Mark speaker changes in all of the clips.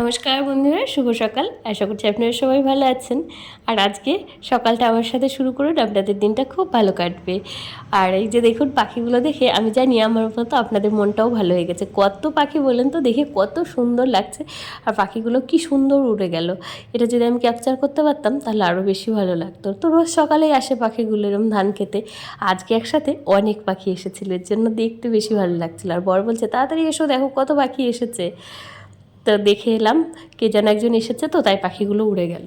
Speaker 1: নমস্কার বন্ধুরা, শুভ সকাল। আশা করছি আপনারা সবাই ভালো আছেন। আর আজকে সকালটা আমার সাথে শুরু করুন, আপনাদের দিনটা খুব ভালো কাটবে। আর এই যে দেখুন পাখিগুলো দেখে আমি জানি আমার মতো আপনাদের মনটাও ভালো হয়ে গেছে। কত পাখি বলেন তো, দেখে কত সুন্দর লাগছে। আর পাখিগুলো কি সুন্দর উড়ে গেল। এটা যদি আমি ক্যাপচার করতে পারতাম তাহলে আরও বেশি ভালো লাগতো। তো রোজ সকালেই আসে পাখিগুলো এরকম ধান খেতে। আজকে একসাথে অনেক পাখি এসেছিলো, এর জন্য দেখতে বেশি ভালো লাগছিলো। আর বর বলছে তাড়াতাড়ি এসো, দেখো কত পাখি এসেছে। তো দেখে এলাম কে যেন একজন এসেছে, তো তাই পাখিগুলো উড়ে গেল,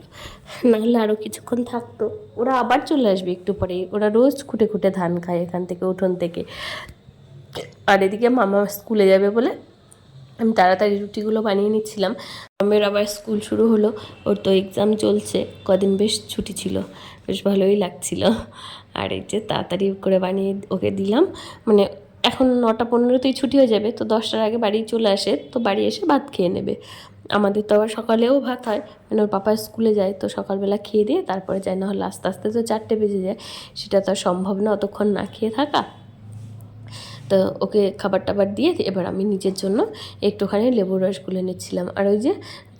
Speaker 1: নাহলে আরও কিছুক্ষণ থাকতো। ওরা আবার চলে আসবে একটু পরে। ওরা রোজ খুঁটে খুঁটে ধান খায় এখান থেকে, উঠোন থেকে। আর এদিকে মামা স্কুলে যাবে বলে আমি তাড়াতাড়ি রুটিগুলো বানিয়ে নিচ্ছিলাম। মামের আবার স্কুল শুরু হলো, ওর তো এক্সাম চলছে, কদিন বেশ ছুটি ছিল, বেশ ভালোই লাগছিল। আর এই যে তাড়াতাড়ি করে বানিয়ে ওকে দিলাম, মানে এখন 9:15তেই ছুটি হয়ে যাবে, তো 10টার আগে বাড়ি চলে আসে, তো বাড়ি এসে ভাত খেয়ে নেবে। আমাদের তো আবার সকালেও ভাত হয়, মানে ওর পাপা স্কুলে যায়, তো সকালবেলা খেয়ে দিয়ে তারপরে যায়, না হলে আস্তে আস্তে তো 4টে বেজে যায়, সেটা তো আর সম্ভব না অতক্ষণ না খেয়ে থাকা। তো ওকে খাবার টাবার দিয়ে এবার আমি নিজের জন্য একটুখানি লেবুর রস গুলে নিচ্ছিলাম। আর ওই যে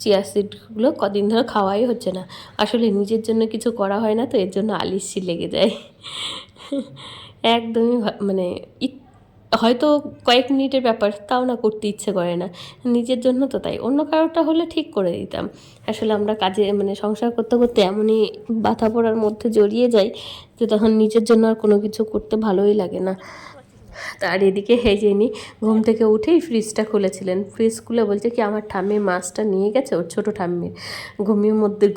Speaker 1: চিয়া সিডগুলো কদিন ধরে খাওয়াই হচ্ছে না, আসলে নিজের জন্য কিছু করা হয় না, তো এর জন্য আলিস্যি লেগে যায়। একদমই মানে হয়তো কয়েক মিনিটের ব্যাপার, তাও না করতে ইচ্ছে করে না নিজের জন্য, তো তাই। অন্য কারোরটা হলে ঠিক করে দিতাম। আসলে আমরা কাজে মানে সংসার করতে করতে এমনই বাধা পড়ার মধ্যে জড়িয়ে যাই যে তখন নিজের জন্য আর কোনো কিছু করতে ভালোই লাগে না। আর এদিকে হেজেনি ঘুম থেকে উঠেই ফ্রিজটা খুলেছিলেন। ফ্রিজ খুলে বলছে কি আমার ঠাম্মি মাছটা নিয়ে গেছে, ওর ছোটো ঠাম্মির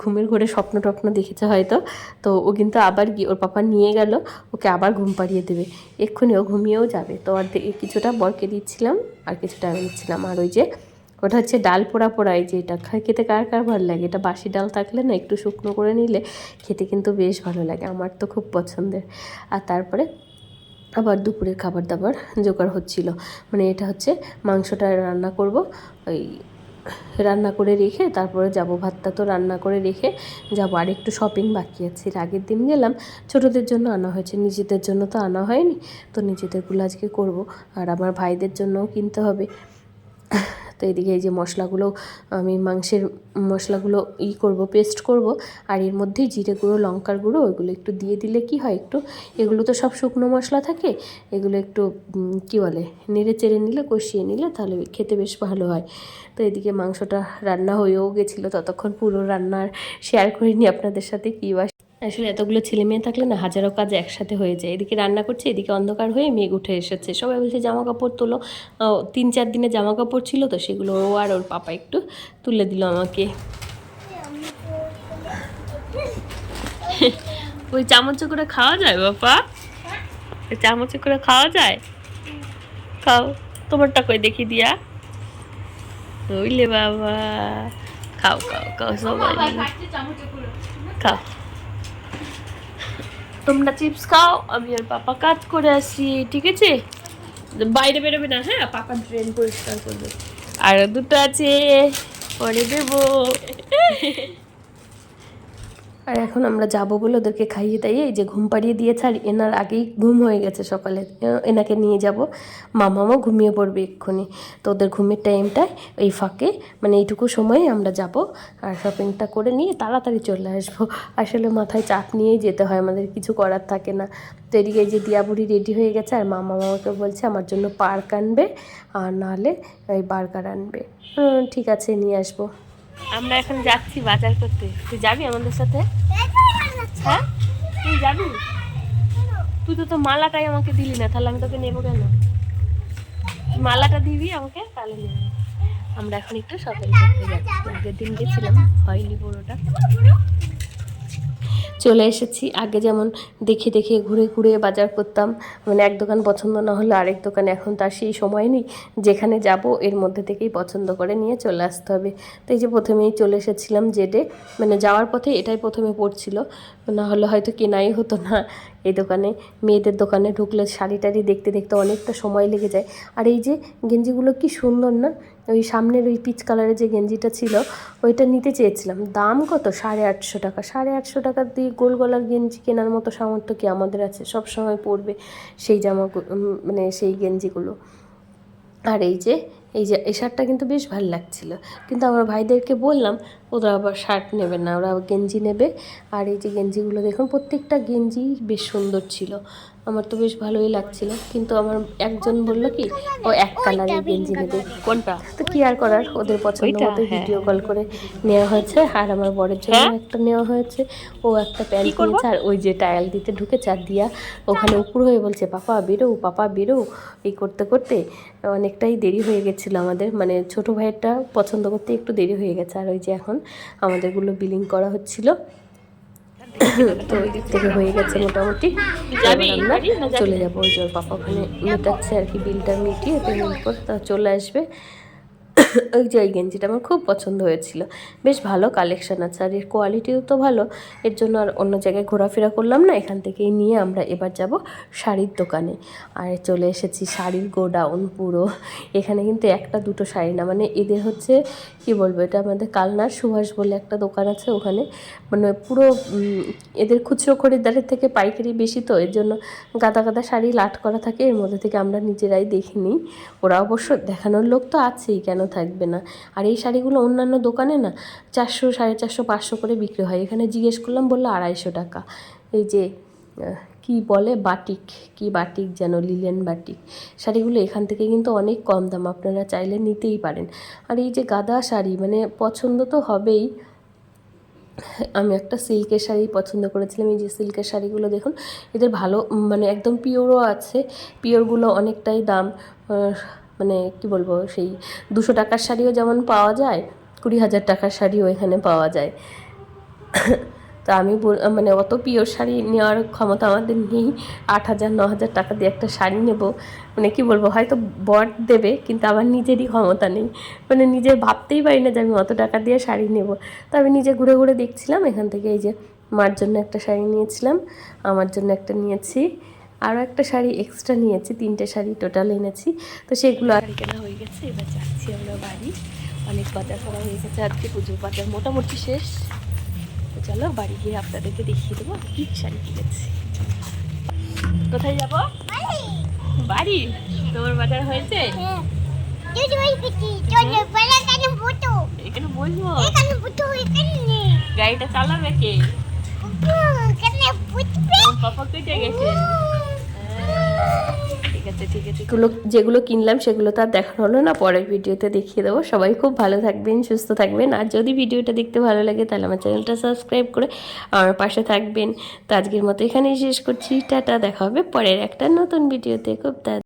Speaker 1: ঘুমের ঘরে স্বপ্ন টপ্ন দেখেছে হয়তো, তো ও কিন্তু আবার গিয়ে ওর পাপা নিয়ে গেল, ওকে আবার ঘুম পাড়িয়ে দেবে, এক্ষুনি ও ঘুমিয়েও যাবে। তো আর কিছুটা বরকে দিচ্ছিলাম আর কিছুটা আমি দিচ্ছিলাম। আর ওই যে ওটা হচ্ছে ডাল পোড়া পোড়া, এই যে এটা খেতে কার কার ভালো লাগে। এটা বাসি ডাল থাকলে না একটু শুকনো করে নিলে খেতে কিন্তু বেশ ভালো লাগে, আমার তো খুব পছন্দের। আর তারপরে আবার দুপুরের খাবার দাবার জোগাড় হচ্ছিল, মানে এটা হচ্ছে মাংসটা রান্না করব, ওই রান্না করে রেখে তারপরে যাব। ভাতটা তো রান্না করে রেখে যাব। আর একটু শপিং বাকি আছে, আগের দিন গেলাম, ছোটোদের জন্য আনা হয়েছে, নিজেদের জন্য তো আনা হয়নি, তো নিজেদেরগুলো আজকে করব। আর আমার ভাইদের জন্যও কিনতে হবে। তো এদিকে এই যে মশলাগুলো, আমি মাংসের মশলাগুলো করব, পেস্ট করব। আর এর মধ্যেই জিরে গুঁড়ো, লঙ্কার গুঁড়ো, ওইগুলো একটু দিয়ে দিলে কি হয়, একটু এগুলো তো সব শুকনো মশলা থাকে, এগুলো একটু কী বলে নেড়ে চেড়ে নিলে, কষিয়ে নিলে তাহলে খেতে বেশ ভালো হয়। তো এদিকে মাংসটা রান্না হয়েও গেছিলো, ততক্ষণ পুরো রান্নার শেয়ার করিনি আপনাদের সাথে। কী বা আসলে এতগুলো ছেলে মেয়ে থাকলে না হাজারো কাজ একসাথে হয়ে যায়। এদিকে রান্না করছে, এদিকে অন্ধকার হয়ে মেঘ উঠে এসেছে। সবাই বলছে জামা কাপড় তোলো, 3-4 দিনে জামা কাপড় ছিল, তো সেগুলো ও আর ওর পাপা একটু তুলে দিল আমাকে। ওই চামচে করে খাওয়া যায় বাপা? ওই চামচে করে খাওয়া যায়? খাও, তোমারটা কই দেখি দিয়া। ওইলে বাবা, খাও খাও খাও, সবাই খাও। তোমরা চিপস খাও, আমি আর পাপা কাজ করে আসি, ঠিক আছে? বাইরে বেরোবে না, হ্যাঁ? পাপা ড্রেন পরিষ্কার করবে। আর দুটো আছে, পরে দেবো। আর এখন আমরা যাবো বলে ওদেরকে খাইয়ে দাইয়ে এই যে ঘুম পাড়িয়ে দিয়েছে। আর এনার আগেই ঘুম হয়ে গেছে সকালে, এনাকে নিয়ে যাব, মামাও ঘুমিয়ে পড়বে এক্ষুনি। তো ওদের ঘুমের টাইমটায় এই ফাঁকে, মানে এইটুকু সময়ে আমরা যাব আর শপিংটা করে নিয়ে তাড়াতাড়ি চলে আসবো। আসলে মাথায় চাপ নিয়েই যেতে হয়, আমাদের কিছু করার থাকে না। তো এদিকে এই যে দিয়াবুড়ি রেডি হয়ে গেছে, আর মামাকে বলছে আমার জন্য পার্ক আনবে, আর নাহলে এই বার্গার আনবে। ঠিক আছে, নিয়ে আসবো। আমরা এখন যাচ্ছি বাজার করতে, তুই যাবি আমাদের সাথে? হ্যাঁ, তুই যাবি? তুই তো মালাটাই আমাকে দিলি না, তাহলে আমি তোকে নেবো কেন? মালাটা দিবি আমাকে, তাহলে নেব। আমরা এখন একটু শপিং করতে যাচ্ছি, আগের দিন গেছিলাম, হয়নি পুরোটা। চলে এসেছি। আগে যেমন দেখে দেখে ঘুরে ঘুরে বাজার করতাম, মানে এক দোকান পছন্দ না হলে আরেক দোকান, এখন তার সেই সময় নেই। যেখানে যাব এর মধ্যে থেকেই পছন্দ করে নিয়ে চলে আসতে হবে। তো এই যে প্রথমেই চলে এসেছিলাম জেডে, মানে যাওয়ার পথে এটাই প্রথমে পড়ছিল, না হলে হয়তো কেনাই হতো না। এই দোকানে, মেয়েদের দোকানে ঢুকলে শাড়ি টাড়ি দেখতে দেখতে অনেকটা সময় লেগে যায়। আর এই যে গেঞ্জিগুলো কি সুন্দর না, ওই সামনের ওই পিচ কালারের যে গেঞ্জিটা ছিল ওইটা নিতে চেয়েছিলাম, দাম কত, 850 টাকা। 850 টাকা দিয়ে গোল গলার গেঞ্জি কেনার মতো সামর্থ্য কি আমাদের আছে? সব সময় পরবে সেই জামা, মানে সেই গেঞ্জিগুলো। আর এই যে এই শার্টটা কিন্তু বেশ ভালো লাগছিল, কিন্তু আমার ভাইদেরকে বললাম ওরা আবার শার্ট নেবে না, ওরা গেঞ্জি নেবে। আর এই যে গেঞ্জিগুলো দেখুন, প্রত্যেকটা গেঞ্জি বেশ সুন্দর ছিল, আমার তো বেশ ভালোই লাগছিল। কিন্তু আমার একজন বলল কি ও এক কালারের গেঞ্জি নেবে।
Speaker 2: কোনটা?
Speaker 1: তো কি আর করার, ওদের পছন্দ
Speaker 2: ওইটা?
Speaker 1: মতো
Speaker 2: হ্যাঁ
Speaker 1: ভিডিও
Speaker 2: হ্যাঁ
Speaker 1: কল করে নেওয়া হয়েছে। আর আমার বরের জন্য
Speaker 2: হ্যাঁ।
Speaker 1: একটা নেওয়া হয়েছে, ও একটা
Speaker 2: কি
Speaker 1: প্যান্ট
Speaker 2: করবো?
Speaker 1: নিয়েছে। আর ওই যে টায়াল দিতে ঢুকেছে আর দিয়া ওখানে উপুর হয়ে বলছে পাপা বেরো, পাপা বেরো, এই করতে করতে অনেকটাই দেরি হয়ে গেছিলো আমাদের, মানে ছোটো ভাইয়েরটা পছন্দ করতে একটু দেরি হয়ে গেছে। আর ওই যে এখন আমাদেরগুলো বিলিং করা হচ্ছিল, তো ওই দিক থেকে হয়ে গেছে মোটামুটি।
Speaker 2: যাবি
Speaker 1: এবার আমরা
Speaker 2: বাড়ি না যাবি
Speaker 1: চলে
Speaker 2: না?
Speaker 1: যাবো, ওই যে ওর পাপা ওখানে মেটাচ্ছে আর কি, বিলটা মিটিয়ে পেমেন্ট করে তা চলে আসবে। ওই যে এই গেঞ্জিটা আমার খুব পছন্দ হয়েছিল, বেশ ভালো কালেকশান আছে আর এর কোয়ালিটিও তো ভালো। এর জন্য আর অন্য জায়গায় ঘোরাফেরা করলাম না, এখান থেকেই নিয়ে আমরা এবার যাব শাড়ির দোকানে। আর চলে এসেছি শাড়ির গোডাউন পুরো। এখানে কিন্তু একটা দুটো শাড়ি না, মানে এদের হচ্ছে কি বলবো, এটা আমাদের কালনার সুভাষ বলে একটা দোকান আছে, ওখানে মানে পুরো এদের খুচরো খরিদ্দারের থেকে পাইকারি বেশি, তো এর জন্য গাদা গাদা শাড়ি লাট করা থাকে, এর মধ্যে থেকে আমরা নিজেরাই দেখে নিই। ওরা অবশ্য দেখানোর লোক তো আছেই, কেন থাকবে না। আর এই শাড়িগুলো অন্যান্য দোকানে না 400, 450, 500 করে বিক্রি হয়, এখানে জিজ্ঞেস করলাম বললো 250 টাকা। এই যে কি বলে বাটিক, কি বাটিক যেন, লিলেন বাটিক শাড়িগুলো এখান থেকে কিন্তু অনেক কম দাম, আপনারা চাইলে নিতেই পারেন। আর এই যে গাদা শাড়ি, মানে পছন্দ তো হবেই। আমি একটা সিল্কের শাড়ি পছন্দ করেছিলাম, এই যে সিল্কের শাড়িগুলো দেখুন, এদের ভালো মানে একদম পিওরও আছে, পিওরগুলো অনেকটাই দাম। মানে কি বলবো, সেই 200 টাকার শাড়িও যেমন পাওয়া যায়, 20,000 টাকার শাড়িও এখানে পাওয়া যায়। তা আমি মানে অত পিওর শাড়ি নেওয়ার ক্ষমতা আমাদের নেই, 8,000 9,000 টাকা দিয়ে একটা শাড়ি নেব, মানে কি বলবো, হয়তো বর দেবে কিন্তু আমার নিজেরই ক্ষমতা নেই, মানে নিজে ভাবতেই পারি না যে আমি অত টাকা দিয়ে শাড়ি নেব। তো আমি নিজে ঘুরে ঘুরে দেখছিলাম, এখান থেকে এই যে মার জন্য একটা শাড়ি নিয়েছিলাম, আমার জন্য একটা নিয়েছি, আরও একটা শাড়ি এক্সট্রা নিয়েছি, 3টে শাড়ি টোটাল এনেছি। তো সেগুলো আর কেনা হয়ে গেছে, এবার যাচ্ছি আমরা বাড়ি। অনেক বাজার করা হয়ে গেছে, আজকে পুজোর বাজার মোটামুটি শেষ। তো চলো বাড়ি গিয়ে আপনাদেরকে দেখিয়ে দেবো কি শাড়ি কিনেছি। কোথায় যাবো? বাড়ি। তোমার বাজার হয়েছে? এখানে বসবো? গাড়িটা চালাবে কে? পাপা কেটে গেছে। ঠিক আছে ঠিক আছে, যেগুলো কিনলাম সেগুলো তো আর দেখানো হলো না, পরের ভিডিওতে দেখিয়ে দেবো। সবাই খুব ভালো থাকবেন, সুস্থ থাকবেন, আর যদি ভিডিওটা দেখতে ভালো লাগে তাহলে আমার চ্যানেলটা সাবস্ক্রাইব করে আমার পাশে থাকবেন। তো আজকের মতো এখানেই শেষ করছি, টাটা, দেখা হবে পরের একটা নতুন ভিডিওতে খুব